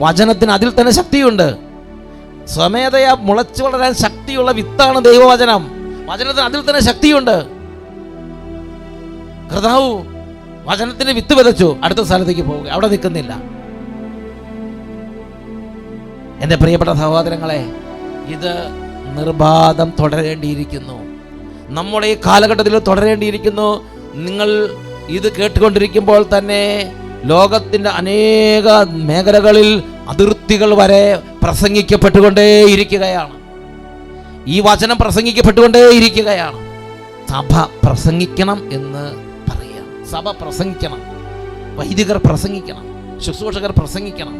വചനത്തിന് അതിൽ തന്നെ ശക്തിയുണ്ട്. സ്വമേധയാ മുളച്ചു വളരാൻ ശക്തിയുള്ള വിത്താണ് ദൈവവചനം. വചനത്തിന് അതിൽ തന്നെ ശക്തിയുണ്ട്. കർത്താവ് വചനത്തിന് വിത്ത് വിതച്ചു, അടുത്ത സ്ഥലത്തേക്ക് പോവുക, അവിടെ നിൽക്കുന്നില്ല. എൻ്റെ പ്രിയപ്പെട്ട സഹോദരങ്ങളെ, ഇത് നിർബാധം തുടരേണ്ടിയിരിക്കുന്നു. നമ്മുടെ ഈ കാലഘട്ടത്തിൽ തുടരേണ്ടിയിരിക്കുന്നു. നിങ്ങൾ ഇത് കേട്ടുകൊണ്ടിരിക്കുമ്പോൾ തന്നെ ലോകത്തിൻ്റെ അനേക മേഖലകളിൽ അതിർത്തികൾ വരെ പ്രസംഗിക്കപ്പെട്ടുകൊണ്ടേയിരിക്കുകയാണ്. ഈ വചനം പ്രസംഗിക്കപ്പെട്ടുകൊണ്ടേയിരിക്കുകയാണ്. സഭ പ്രസംഗിക്കണം എന്ന് പറയാം. സഭ പ്രസംഗിക്കണം, വൈദികർ പ്രസംഗിക്കണം, ശുശ്രൂഷകർ പ്രസംഗിക്കണം.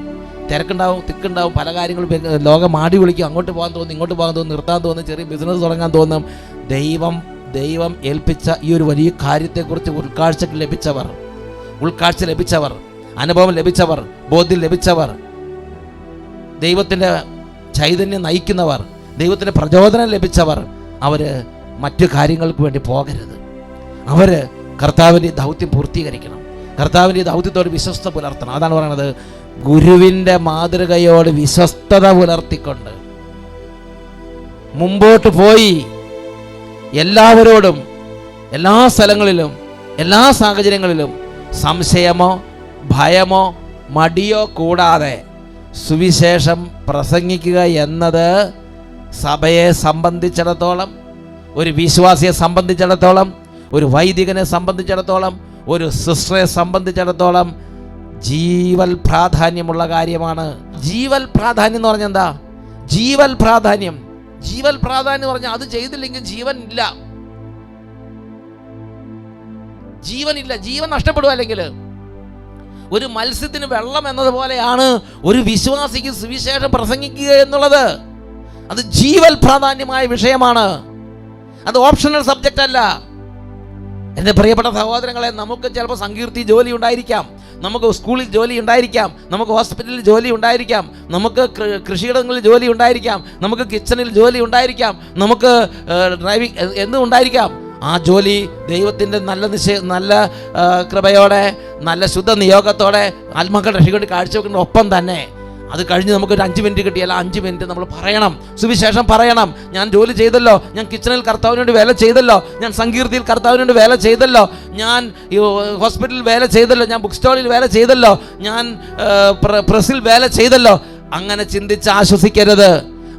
തിരക്കുണ്ടാവും, തിക്കുണ്ടാവും, പല കാര്യങ്ങളും ലോകം മാടി വിളിക്കും. അങ്ങോട്ട് പോകാൻ തോന്നും, ഇങ്ങോട്ട് പോകാൻ തോന്നും, നിർത്താൻ തോന്നും, ചെറിയ ബിസിനസ് തുടങ്ങാൻ തോന്നും. ദൈവം ഏൽപ്പിച്ച ഈ ഒരു വലിയ കാര്യത്തെക്കുറിച്ച് ഉൾക്കാഴ്ച ലഭിച്ചവർ, അനുഭവം ലഭിച്ചവർ, ബോധ്യം ലഭിച്ചവർ, ദൈവത്തിൻ്റെ ചൈതന്യം നയിക്കുന്നവർ, ദൈവത്തിൻ്റെ പ്രചോദനം ലഭിച്ചവർ, അവർ മറ്റു കാര്യങ്ങൾക്ക് വേണ്ടി പോകരുത്. അവർ കർത്താവിൻ്റെ ദൗത്യം പൂർത്തീകരിക്കണം. കർത്താവിൻ്റെ ദൗത്യത്തോട് വിശ്വസ്ത പുലർത്തണം. അതാണ് പറയുന്നത്, ഗുരുവിൻ്റെ മാതൃകയോട് വിശ്വസ്തത പുലർത്തിക്കൊണ്ട് മുമ്പോട്ട് പോയി എല്ലാവരോടും, എല്ലാ സ്ഥലങ്ങളിലും, എല്ലാ സാഹചര്യങ്ങളിലും സംശയമോ ഭയമോ മടിയോ കൂടാതെ സുവിശേഷം പ്രസംഗിക്കുക എന്നത് സഭയെ സംബന്ധിച്ചിടത്തോളം, ഒരു വിശ്വാസിയെ സംബന്ധിച്ചിടത്തോളം, ഒരു വൈദികനെ സംബന്ധിച്ചിടത്തോളം, ഒരു സിസ്റ്ററെ സംബന്ധിച്ചിടത്തോളം ജീവൽ പ്രാധാന്യമുള്ള കാര്യമാണ്. ജീവൽ പ്രാധാന്യം എന്ന് പറഞ്ഞാൽ എന്താ? ജീവൽ പ്രാധാന്യം എന്ന് പറഞ്ഞാൽ അത് ചെയ്തില്ലെങ്കിൽ ജീവനില്ല. ജീവൻ നഷ്ടപ്പെടുക. അല്ലെങ്കിൽ ഒരു മത്സ്യത്തിന് വെള്ളം എന്നതുപോലെയാണ് ഒരു വിശ്വാസിക്ക് സുവിശേഷം പ്രസംഗിക്കുക എന്നുള്ളത്. അത് ജീവൽ പ്രാധാന്യമായ വിഷയമാണ്. അത് ഓപ്ഷണൽ സബ്ജക്റ്റ് അല്ല. എൻ്റെ പ്രിയപ്പെട്ട സഹോദരങ്ങളെ, നമുക്ക് ചിലപ്പോൾ സങ്കീർത്തി ജോലി ഉണ്ടായിരിക്കാം, നമുക്ക് സ്കൂളിൽ ജോലി ഉണ്ടായിരിക്കാം, നമുക്ക് ഹോസ്പിറ്റലിൽ ജോലി ഉണ്ടായിരിക്കാം, നമുക്ക് കൃഷിയിടങ്ങളിൽ ജോലി ഉണ്ടായിരിക്കാം, നമുക്ക് കിച്ചണിൽ ജോലി ഉണ്ടായിരിക്കാം, നമുക്ക് ഡ്രൈവിംഗ് എന്നും ഉണ്ടായിരിക്കാം. ആ ജോലി ദൈവത്തിൻ്റെ നല്ല കൃപയോടെ, നല്ല ശുദ്ധ നിയോഗത്തോടെ ആത്മാക്കളുടെ രക്ഷയ്ക്ക് കാഴ്ചവെക്കുന്ന ഒപ്പം തന്നെ അത് കഴിഞ്ഞ് നമുക്കൊരു 5 മിനിറ്റ് കിട്ടിയാൽ 5 മിനിറ്റ് നമ്മൾ പറയണം, സുവിശേഷം പറയണം. ഞാൻ ജോലി ചെയ്തല്ലോ, ഞാൻ കിച്ചണിൽ കർത്താവിന് വേണ്ടി വേല ചെയ്തല്ലോ, ഞാൻ സങ്കീർത്തിയിൽ കർത്താവിന് വേണ്ടി വേല ചെയ്തല്ലോ, ഞാൻ ഹോസ്പിറ്റലിൽ വേല ചെയ്തല്ലോ, ഞാൻ ബുക്ക് സ്റ്റോളിൽ വേല ചെയ്തല്ലോ, ഞാൻ പ്രസിൽ വേല ചെയ്തല്ലോ. അങ്ങനെ ചിന്തിച്ച് ആശ്വസിക്കരുത്.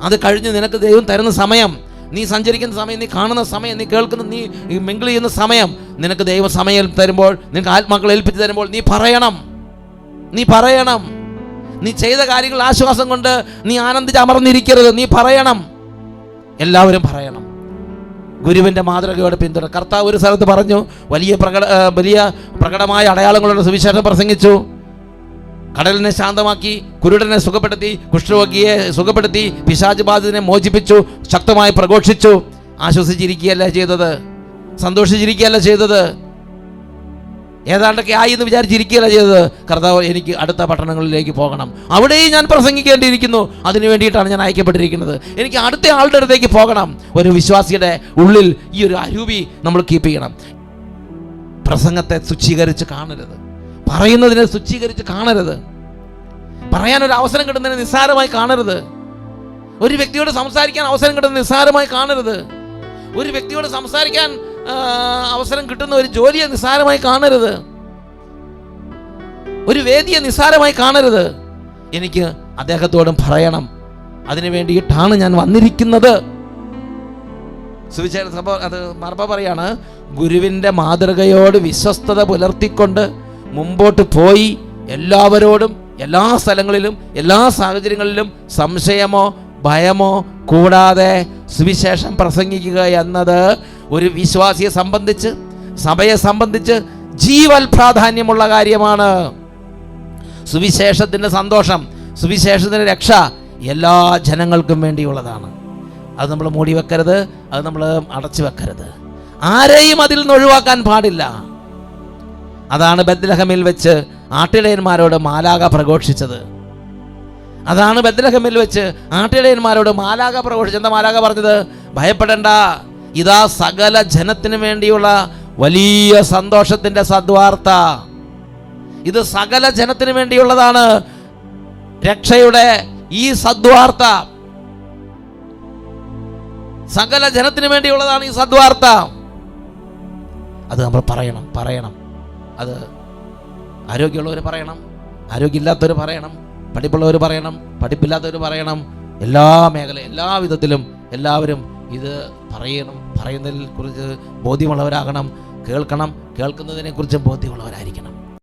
അത് കഴിഞ്ഞ് നിനക്ക് ദൈവം തരുന്ന സമയം, നീ സഞ്ചരിക്കുന്ന സമയം, നീ കാണുന്ന സമയം, നീ കേൾക്കുന്ന, നീ മിങ്കിൾ ചെയ്യുന്ന സമയം, നിനക്ക് ദൈവ സമയം തരുമ്പോൾ, നിനക്ക് ആത്മാക്കളെ ഏൽപ്പിച്ച് തരുമ്പോൾ നീ പറയണം. നീ ചെയ്ത കാര്യങ്ങൾ ആശ്വാസം കൊണ്ട് നീ ആനന്ദിച്ച് അമർന്നിരിക്കരുത്. നീ പറയണം. എല്ലാവരും പറയണം. ഗുരുവിൻ്റെ മാതൃകയോടെ പിന്തുടർ. കർത്താവ് ഒരു സ്ഥലത്ത് പറഞ്ഞു, വലിയ പ്രകടമായ അടയാളങ്ങളുടെ സുവിശേഷം പ്രസംഗിച്ചു. കടലിനെ ശാന്തമാക്കി, കുരുടനെ സുഖപ്പെടുത്തി, കുഷ്ഠരോഗിയെ സുഖപ്പെടുത്തി, പിശാച് ബാധിതനെ മോചിപ്പിച്ചു, ശക്തമായി പ്രഘോഷിച്ചു. ആശ്വസിച്ചിരിക്കുകയല്ല ചെയ്തത്, സന്തോഷിച്ചിരിക്കുകയല്ല ചെയ്തത്, ഏതാണ്ടൊക്കെ ആയി എന്ന് വിചാരിച്ചിരിക്കുകയല്ല ചെയ്തത്. കർത്താവ്, എനിക്ക് അടുത്ത പട്ടണങ്ങളിലേക്ക് പോകണം, അവിടെയും ഞാൻ പ്രസംഗിക്കേണ്ടിയിരിക്കുന്നു, അതിനു വേണ്ടിയിട്ടാണ് ഞാൻ അയക്കപ്പെട്ടിരിക്കുന്നത്, എനിക്ക് അടുത്ത ആളുടെ അടുത്തേക്ക് പോകണം. ഒരു വിശ്വാസിയുടെ ഉള്ളിൽ ഈ ഒരു അരൂപി നമ്മൾ കീപ്പ് ചെയ്യണം. പ്രസംഗത്തെ തുച്ഛീകരിച്ച് കാണരുത്, പറയുന്നതിനെ തുച്ഛീകരിച്ച് കാണരുത്, പറയാനൊരു അവസരം കിട്ടുന്നതിനെ നിസ്സാരമായി കാണരുത്, ഒരു വ്യക്തിയോട് സംസാരിക്കാൻ അവസരം കിട്ടുന്നത് നിസ്സാരമായി കാണരുത്, ഒരു വ്യക്തിയോട് സംസാരിക്കാൻ അവസരം കിട്ടുന്ന ഒരു ജോലിയെ നിസ്സാരമായി കാണരുത്, ഒരു വേദിയെ നിസ്സാരമായി കാണരുത്. എനിക്ക് അദ്ദേഹത്തോടും പറയണം, അതിനു വേണ്ടിയിട്ടാണ് ഞാൻ വന്നിരിക്കുന്നത്. സുവിശേഷ സഭ അത് മാർപ്പാ പറയാണ്, ഗുരുവിൻ്റെ മാതൃകയോട് വിശ്വസ്തത പുലർത്തിക്കൊണ്ട് മുമ്പോട്ട് പോയി എല്ലാവരോടും, എല്ലാ സ്ഥലങ്ങളിലും, എല്ലാ സാഹചര്യങ്ങളിലും സംശയമോ ഭയമോ കൂടാതെ സുവിശേഷം പ്രസംഗിക്കുക എന്നത് ഒരു വിശ്വാസിയെ സംബന്ധിച്ച്, സഭയെ സംബന്ധിച്ച് ജീവൽ പ്രാധാന്യമുള്ള കാര്യമാണ്. സുവിശേഷത്തിൻ്റെ സന്തോഷം, സുവിശേഷത്തിൻ്റെ രക്ഷ എല്ലാ ജനങ്ങൾക്കും വേണ്ടിയുള്ളതാണ്. അത് നമ്മൾ മൂടി വെക്കരുത്, അത് നമ്മൾ അടച്ചു വെക്കരുത്. ആരെയും അതിൽ നിന്ന് ഒഴിവാക്കാൻ പാടില്ല. അതാണ് ബത്ലഹേമിൽ വെച്ച് ആട്ടിടയന്മാരോട് മാലാഖ പ്രഘോഷിച്ചത്. അതാണ് ബത്ലഹേമിൽ വെച്ച് ആട്ടിടയന്മാരോട് മാലാഖ പ്രഘോഷിച്ചത്. എന്താ മാലാഖ പറഞ്ഞത്? ഭയപ്പെടേണ്ട, ഇതാ സകല ജനത്തിന് വേണ്ടിയുള്ള വലിയ സന്തോഷത്തിന്റെ സദ്വാർത്ത. ഇത് സകല ജനത്തിന് വേണ്ടിയുള്ളതാണ്. രക്ഷയുടെ ഈ സദ്വാർത്ത സകല ജനത്തിന് വേണ്ടിയുള്ളതാണ്. ഈ സദ്വാർത്ത അത് നമ്മൾ പറയണം. അത് ആരോഗ്യമുള്ളവർ പറയണം, ആരോഗ്യമില്ലാത്തവർ പറയണം, പഠിപ്പുള്ളവർ പറയണം, പഠിപ്പില്ലാത്തവർ പറയണം. എല്ലാ എല്ലാ വിധത്തിലും എല്ലാവരും ഇത് പറയുന്നതിനെ കുറിച്ച് ബോധ്യമുള്ളവരാകണം. കേൾക്കുന്നതിനെ കുറിച്ച് ബോധ്യമുള്ളവരായിരിക്കണം.